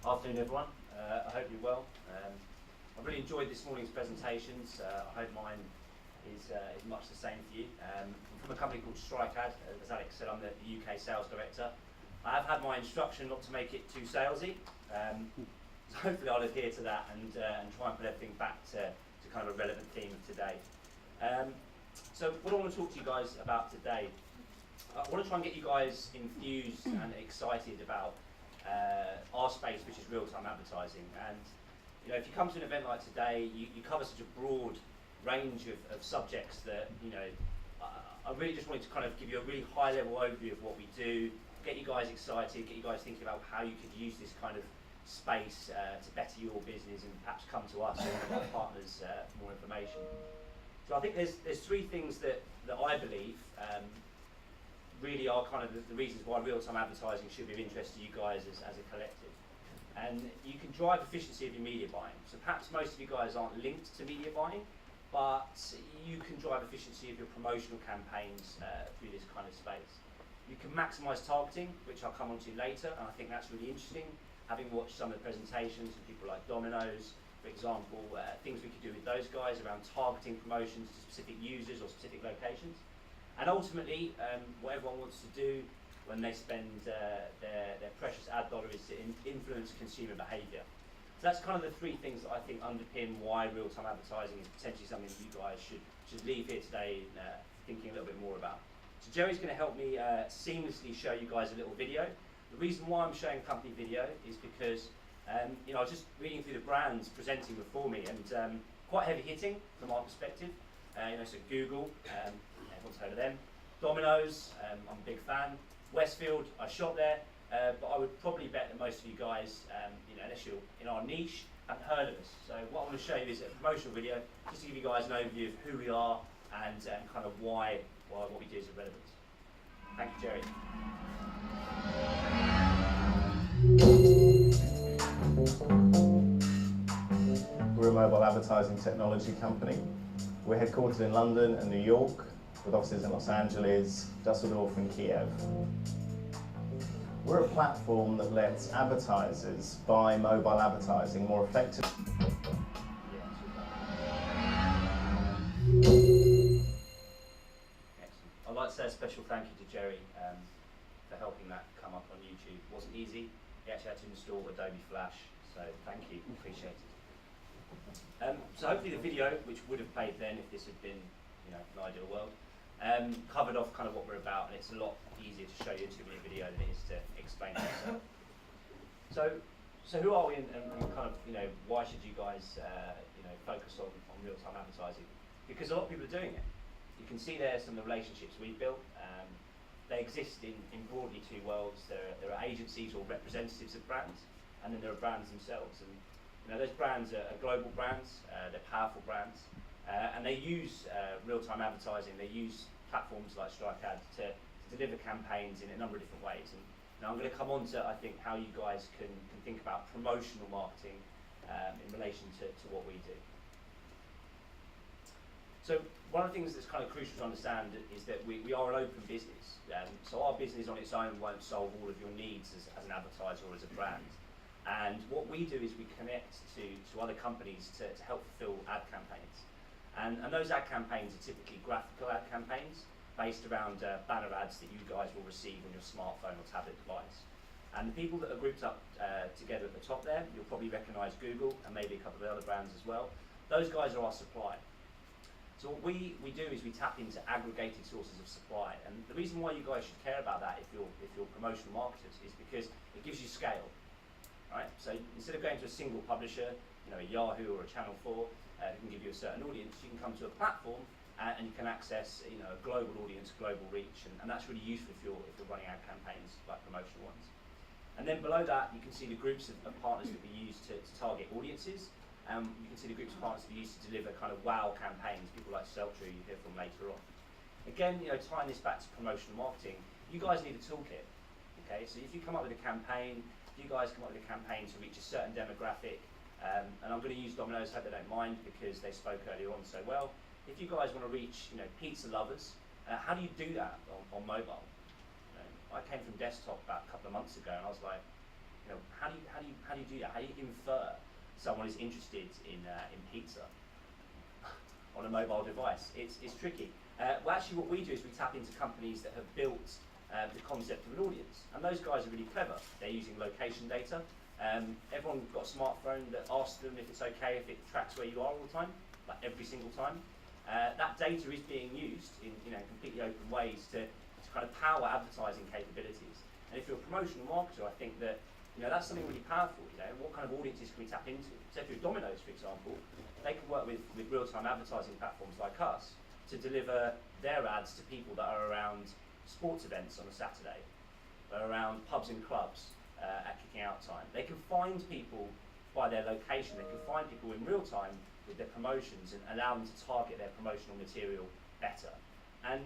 Afternoon, everyone. I hope you're well. I really enjoyed this morning's presentations. I hope mine is much the same for you. I'm from a company called StrikeAd. As Alex said, I'm the UK Sales Director. I have had my instruction not to make it too salesy, so hopefully I'll adhere to that and try and put everything back to kind of a relevant theme of today. So what I want to talk to you guys about today, I want to try and get you guys enthused and excited about our space, which is real-time advertising. And you know, if you come to an event like today, you cover such a broad range of subjects that, you know, I really just wanted to kind of give you a really high-level overview of what we do, get you guys excited, get you guys thinking about how you could use this kind of space to better your business and perhaps come to us or one of our partners for more information. So I think there's three things that I believe really are kind of the reasons why real-time advertising should be of interest to you guys as a collective. And you can drive efficiency of your media buying. So perhaps most of you guys aren't linked to media buying, but you can drive efficiency of your promotional campaigns through this kind of space. You can maximise targeting, which I'll come on to later, and I think that's really interesting. Having watched some of the presentations of people like Domino's, for example, things we could do with those guys around targeting promotions to specific users or specific locations. And ultimately, what everyone wants to do when they spend their precious ad dollar is to influence consumer behaviour. So that's kind of the three things that I think underpin why real-time advertising is potentially something that you guys should leave here today thinking a little bit more about. So Jerry's going to help me seamlessly show you guys a little video. The reason why I'm showing company video is because you know, I was just reading through the brands presenting before me, and quite heavy hitting from our perspective. You know, so Google, everyone's heard of them. Domino's, I'm a big fan. Westfield, I shop there, but I would probably bet that most of you guys, you know, unless you're in our niche, haven't heard of us. So what I want to show you is a promotional video, just to give you guys an overview of who we are and kind of why what we do is of relevance. Thank you, Jerry. We're a mobile advertising technology company. We're headquartered in London and New York, with offices in Los Angeles, Dusseldorf and Kiev. We're a platform that lets advertisers buy mobile advertising more effectively. Excellent. I'd like to say a special thank you to Jerry for helping that come up on YouTube. It wasn't easy. He actually had to install Adobe Flash, so thank you, appreciate it. So hopefully the video, which would have played then if this had been, you know, an ideal world, covered off kind of what we're about, and it's a lot easier to show you a 2-minute video than it is to explain it yourself. So who are we, and kind of, you know, why should you guys, you know, focus on real-time advertising? Because a lot of people are doing it. You can see there some of the relationships we've built. They exist in broadly two worlds. There are agencies or representatives of brands, and then there are brands themselves. And you know, those brands are global brands. They're powerful brands. And they use real-time advertising. They use platforms like StrikeAd to deliver campaigns in a number of different ways. And now I'm going to come on to, I think, how you guys can think about promotional marketing in relation to what we do. So one of the things that's kind of crucial to understand is that we are an open business. So our business on its own won't solve all of your needs as an advertiser or as a brand. And what we do is we connect to other companies to help fulfill ad campaigns. And those ad campaigns are typically graphical ad campaigns based around banner ads that you guys will receive on your smartphone or tablet device. And the people that are grouped up together at the top there, you'll probably recognise Google and maybe a couple of the other brands as well. Those guys are our supply. So what we do is we tap into aggregated sources of supply. And the reason why you guys should care about that if you're promotional marketers is because it gives you scale. Right? So instead of going to a single publisher, you know, a Yahoo or a Channel 4, who can give you a certain audience, you can come to a platform and you can access, you know, a global audience, global reach, and that's really useful if you're running ad campaigns like promotional ones. And then below that, you can see the groups of partners that we use to target audiences. You can see the groups of partners that we use to deliver kind of wow campaigns, people like Seltzer you hear from later on. Again, you know, tying this back to promotional marketing, you guys need a toolkit. Okay, so if you come up with a campaign, if you guys come up with a campaign to reach a certain demographic, and I'm going to use Domino's, hope they don't mind because they spoke earlier on so well. If you guys want to reach, you know, pizza lovers, how do you do that on mobile? You know, I came from desktop about a couple of months ago, and I was like, how do you do that? How do you infer someone is interested in pizza on a mobile device? It's tricky. Well, actually, what we do is we tap into companies that have built the concept of an audience, and those guys are really clever. They're using location data. Everyone's got a smartphone that asks them if it's okay if it tracks where you are all the time, like every single time. That data is being used in completely open ways to kind of power advertising capabilities. And if you're a promotional marketer, I think that that's something really powerful. What kind of audiences can we tap into? So if you're Domino's, for example, they can work with real-time advertising platforms like us to deliver their ads to people that are around sports events on a Saturday, around pubs and clubs at kicking out time. They can find people by their location. They can find people in real time with their promotions and allow them to target their promotional material better. And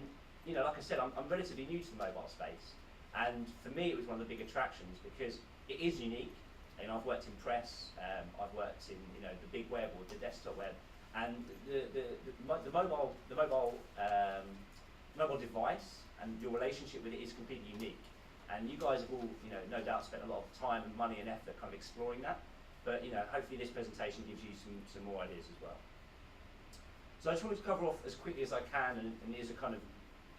like I said, I'm relatively new to the mobile space, and for me it was one of the big attractions because it is unique. I've worked in press, I've worked in the big web or the desktop web, and the mobile device and your relationship with it is completely unique. And you guys have all no doubt spent a lot of time and money and effort kind of exploring that. But hopefully this presentation gives you some more ideas as well. So I just wanted to cover off as quickly as I can, and here's a kind of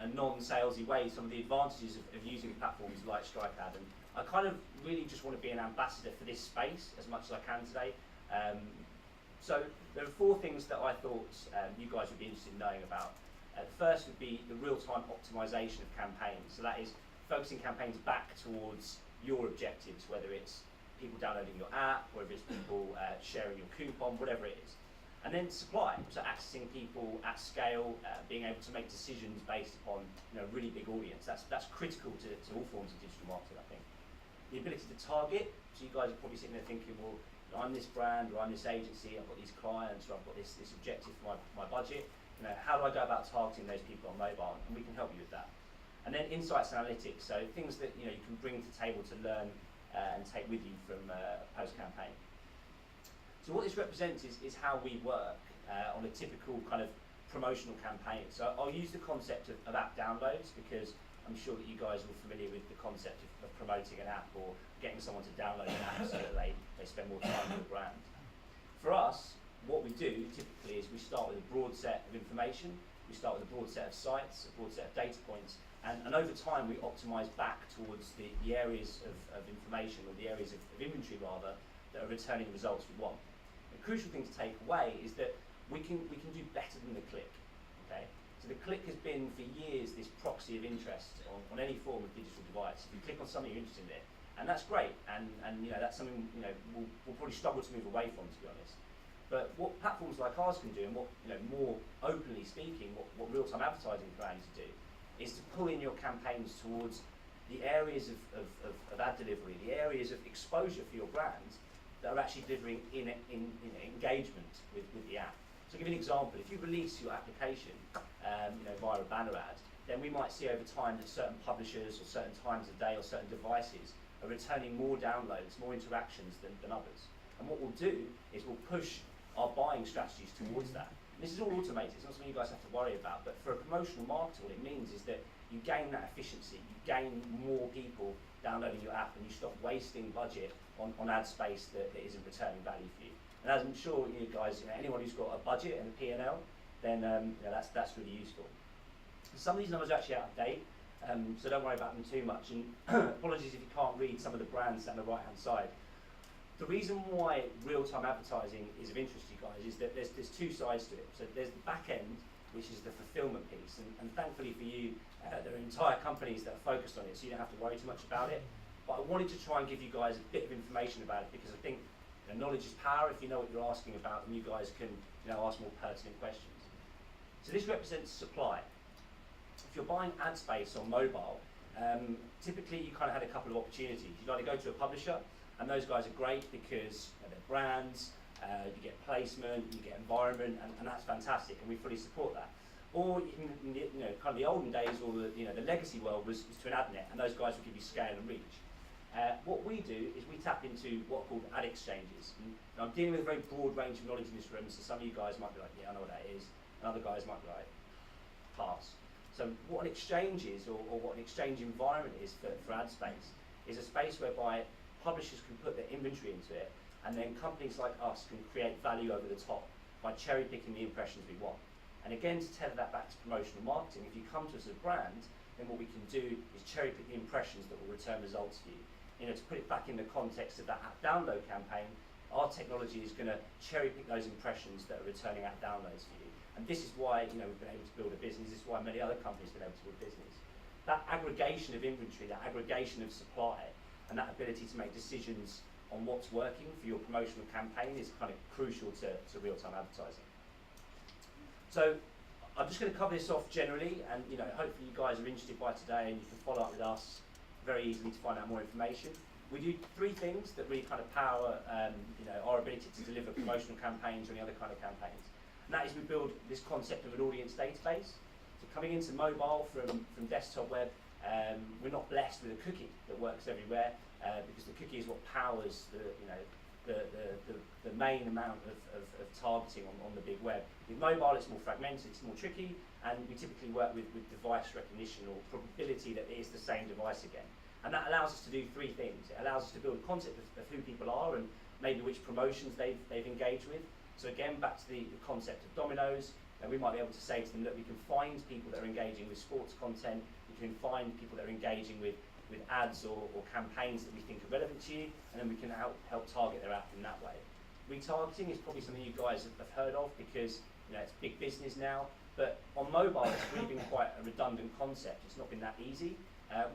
a non-salesy way, some of the advantages of using platforms like StrikeAd. And I kind of really just want to be an ambassador for this space as much as I can today. So there are 4 things that I thought you guys would be interested in knowing about. The first would be the real-time optimization of campaigns. So that is focusing campaigns back towards your objectives, whether it's people downloading your app, whether it's people sharing your coupon, whatever it is. And then supply, so accessing people at scale, being able to make decisions based upon really big audience. That's critical to all forms of digital marketing, I think. The ability to target, so you guys are probably sitting there thinking, well, I'm this brand or I'm this agency, I've got these clients or I've got this objective for my budget. How do I go about targeting those people on mobile? And we can help you with that. And then insights and analytics, so things that you can bring to the table to learn and take with you from post-campaign. So what this represents is how we work on a typical kind of promotional campaign. So I'll use the concept of app downloads because I'm sure that you guys are all familiar with the concept of promoting an app or getting someone to download an app so that they spend more time with the brand. For us, what we do typically is we start with a broad set of information, we start with a broad set of sites, a broad set of data points, and over time we optimise back towards the areas of information, or the areas of inventory rather, that are returning the results we want. The crucial thing to take away is that we can do better than the click. Okay? So the click has been for years this proxy of interest on any form of digital device. If you click on something you're interested in, and that's great, and that's something we'll probably struggle to move away from, to be honest. But what platforms like ours can do, and what more openly speaking, what real-time advertising brands do, is to pull in your campaigns towards the areas of ad delivery, the areas of exposure for your brands that are actually delivering in engagement with the app. So to give you an example, if you release your application via a banner ad, then we might see over time that certain publishers or certain times of day or certain devices are returning more downloads, more interactions than others. And what we'll do is we'll push our buying strategies towards that. This is all automated, it's not something you guys have to worry about, but for a promotional marketer, what it means is that you gain that efficiency, you gain more people downloading your app, and you stop wasting budget on ad space that isn't returning value for you. And as I'm sure you guys, anyone who's got a budget and a P&L, then that's really useful. Some of these numbers are actually out of date, so don't worry about them too much. And apologies if you can't read some of the brands down the right-hand side. The reason why real-time advertising is of interest to you guys is that there's 2 sides to it. So there's the back end, which is the fulfillment piece, and thankfully for you, there are entire companies that are focused on it, so you don't have to worry too much about it. But I wanted to try and give you guys a bit of information about it because I think knowledge is power. If you know what you're asking about, then you guys can ask more pertinent questions. So this represents supply. If you're buying ad space on mobile, typically you kind of had a couple of opportunities. You'd either go to a publisher, and those guys are great because they're brands, you get placement, you get environment, and that's fantastic, and we fully support that. Or you can, kind of the olden days, or the legacy world was to an ad net, and those guys will give you scale and reach. What we do is we tap into what are called ad exchanges. And I'm dealing with a very broad range of knowledge in this room, so some of you guys might be like, yeah, I know what that is, and other guys might be like, pass. So what an exchange is, or what an exchange environment is for ad space, is a space whereby publishers can put their inventory into it, and then companies like us can create value over the top by cherry picking the impressions we want. And again, to tether that back to promotional marketing, if you come to us as a brand, then what we can do is cherry pick the impressions that will return results for you. You know, to put it back in the context of that app download campaign, our technology is going to cherry pick those impressions that are returning app downloads for you. And this is why, you know, we've been able to build a business. This is why many other companies have been able to build a business. That aggregation of inventory, that aggregation of supply, and that ability to make decisions on what's working for your promotional campaign is kind of crucial to real-time advertising. So I'm just going to cover this off generally, and you know, hopefully you guys are interested by today and you can follow up with us very easily to find out more information. We do three things that really kind of power you know, our ability to deliver promotional campaigns or any other kind of campaigns. And that is, we build this concept of an audience database. So coming into mobile from desktop web, we're not blessed with a cookie that works everywhere, because the cookie is what powers the main amount of targeting on the big web. With mobile, it's more fragmented, it's more tricky, and we typically work with device recognition or probability that it is the same device again. And that allows us to do three things. It allows us to build a concept of who people are and maybe which promotions they've engaged with. So again, back to the concept of dominoes, we might be able to say to them, look, we can find people that are engaging with sports content, we can find people that are engaging with ads or campaigns that we think are relevant to you, and then we can help target their app in that way. Retargeting is probably something you guys have heard of because, you know, it's big business now, but on mobile it's really been quite a redundant concept. It's not been that easy.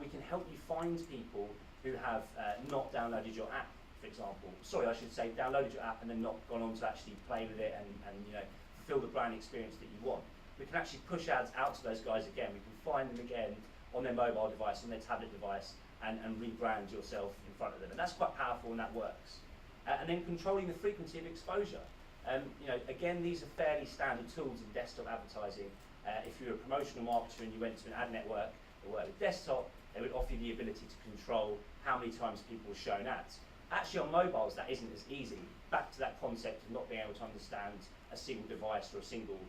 We can help you find people who have not downloaded your app, for example. Sorry, I should say downloaded your app and then not gone on to actually play with it and you know, fulfill the brand experience that you want. We can actually push ads out to those guys again. We can find them again on their mobile device, on their tablet device, and rebrand yourself in front of them. And that's quite powerful and that works. And then controlling the frequency of exposure. You know, again, these are fairly standard tools in desktop advertising. If you're a promotional marketer and you went to an ad network that worked with desktop, they would offer you the ability to control how many times people are shown ads. Actually, on mobiles, that isn't as easy. Back to that concept of not being able to understand a single device or a single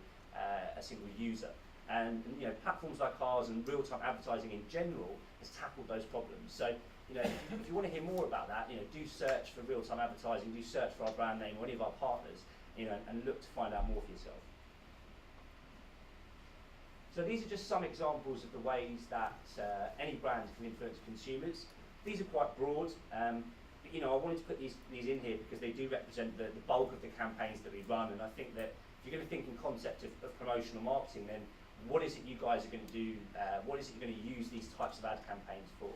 user. And you know, platforms like ours and real-time advertising in general has tackled those problems. So, you know, if you want to hear more about that, you know, do search for real-time advertising, do search for our brand name or any of our partners, you know, and look to find out more for yourself. So these are just some examples of the ways that any brand can influence consumers. These are quite broad. But, you know, I wanted to put these in here because they do represent the bulk of the campaigns that we run, and I think that if you're going to think in concept of promotional marketing, then what is it you guys are going to do? What is it you're going to use these types of ad campaigns for?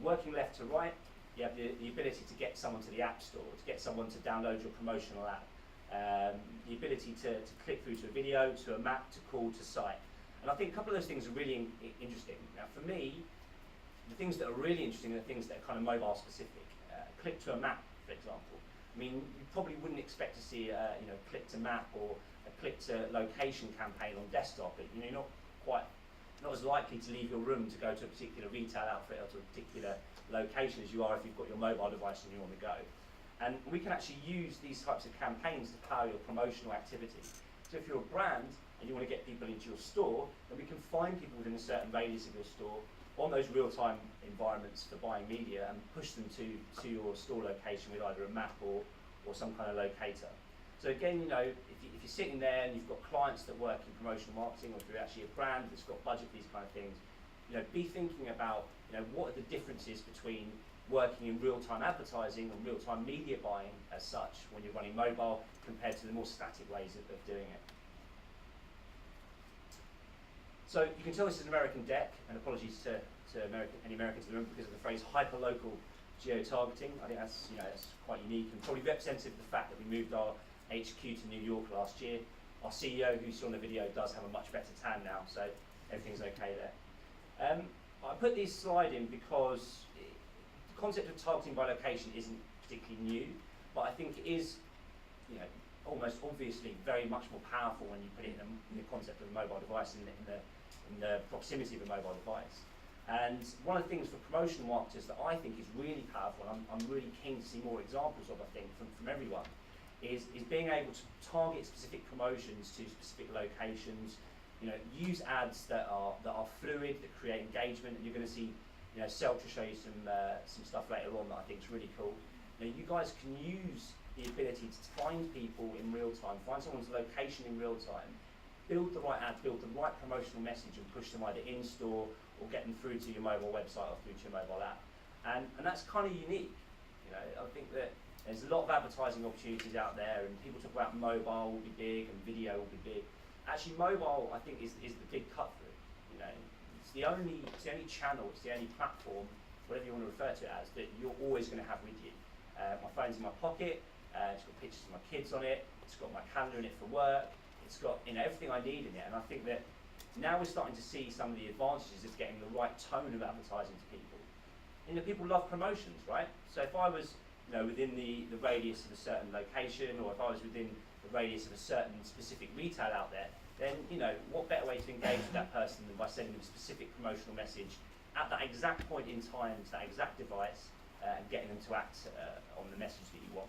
Working left to right, you have the ability to get someone to the App Store, to get someone to download your promotional app, the ability to click through to a video, to a map, to call, to site. And I think a couple of those things are really interesting. Now, for me, the things that are really interesting are the things that are kind of mobile specific. Click to a map, for example. I mean, you probably wouldn't expect to see a you know, click to map or a click to location campaign on desktop. But, you know, you're not as likely to leave your room to go to a particular retail outfit or to a particular location as you are if you've got your mobile device and you're on the go. And we can actually use these types of campaigns to power your promotional activity. So if you're a brand and you want to get people into your store, then we can find people within a certain radius of your store on those real-time environments for buying media and push them to your store location with either a map or some kind of locator. So again, you know, if you're sitting there and you've got clients that work in promotional marketing, or if you're actually a brand that's got budget for these kind of things, you know, be thinking about, you know, what are the differences between working in real-time advertising and real-time media buying as such when you're running mobile compared to the more static ways of doing it. So you can tell this is an American deck, and apologies to any Americans in the room because of the phrase hyper-local geo-targeting. I think that's, you know, that's quite unique and probably representative of the fact that we moved our HQ to New York last year. Our CEO, who you saw in the video, does have a much better tan now, so everything's okay there. I put this slide in because the concept of targeting by location isn't particularly new, but I think it is, you know, almost obviously very much more powerful when you put it in the concept of a mobile device, in the proximity of a mobile device. And one of the things for promotional marketers that I think is really powerful, and I'm really keen to see more examples of, I think, from everyone, is being able to target specific promotions to specific locations. You know, use ads that are fluid, that create engagement, and you're going to see, you Selch will show you some stuff later on that I think is really cool. You guys can use the ability to find people in real time, find someone's location in real time, build the right ad, build the right promotional message and push them either in-store or get them through to your mobile website or through to your mobile app. And that's kind of unique. I think that there's a lot of advertising opportunities out there, and people talk about mobile will be big and video will be big. Actually, mobile, I think, is the big cut through. It's the only channel, it's the only platform, whatever you want to refer to it as, that you're always going to have with you. My phone's in my pocket, it's got pictures of my kids on it, it's got my calendar in it for work, it's got everything I need in it. And I think that now we're starting to see some of the advantages of getting the right tone of advertising to people. People love promotions, right? So if I was within the radius of a certain location, or if I was within the radius of a certain specific retail out there, then what better way to engage with that person than by sending them a specific promotional message at that exact point in time to that exact device, and getting them to act on the message that you want.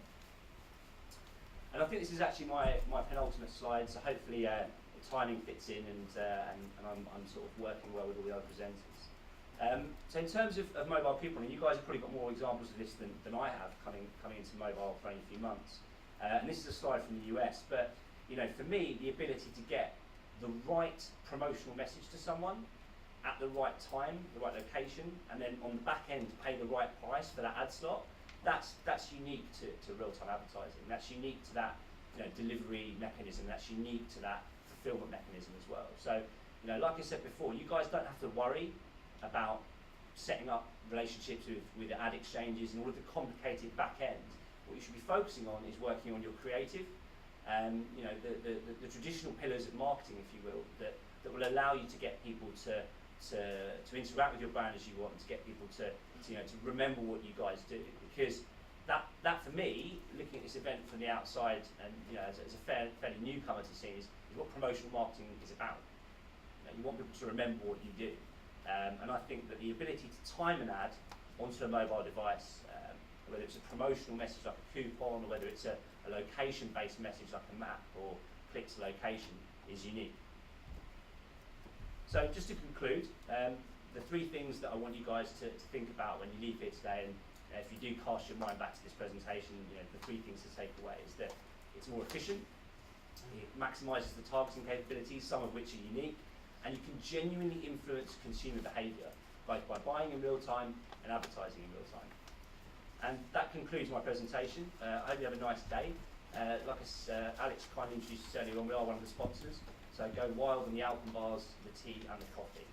And I think this is actually my penultimate slide, so hopefully the timing fits in, and I'm sort of working well with all the other presenters. So in terms of mobile people, and you guys have probably got more examples of this than I have coming into mobile for only a few months. And this is a slide from the US, but for me, the ability to get the right promotional message to someone at the right time, the right location, and then on the back end pay the right price for that ad slot, that's unique to real-time advertising. That's unique to that delivery mechanism. That's unique to that fulfillment mechanism as well. So like I said before, you guys don't have to worry about setting up relationships with ad exchanges and all of the complicated back end. What you should be focusing on is working on your creative, the traditional pillars of marketing, if you will, that will allow you to get people to interact with your brand as you want, and to get people to remember what you guys do. Because that for me, looking at this event from the outside, and as a fairly newcomer to the scene, is what promotional marketing is about. You want people to remember what you do. And I think that the ability to time an ad onto a mobile device, whether it's a promotional message like a coupon, or whether it's a location-based message like a map or click to location, is unique. So just to conclude, the three things that I want you guys to think about when you leave here today, and if you do cast your mind back to this presentation, the three things to take away is that it's more efficient, it maximises the targeting capabilities, some of which are unique, and you can genuinely influence consumer behaviour, both by buying in real time and advertising in real time. And that concludes my presentation. I hope you have a nice day. Like Alex kindly introduced us earlier on, we are one of the sponsors, so go wild on the Alpen bars, the tea and the coffee.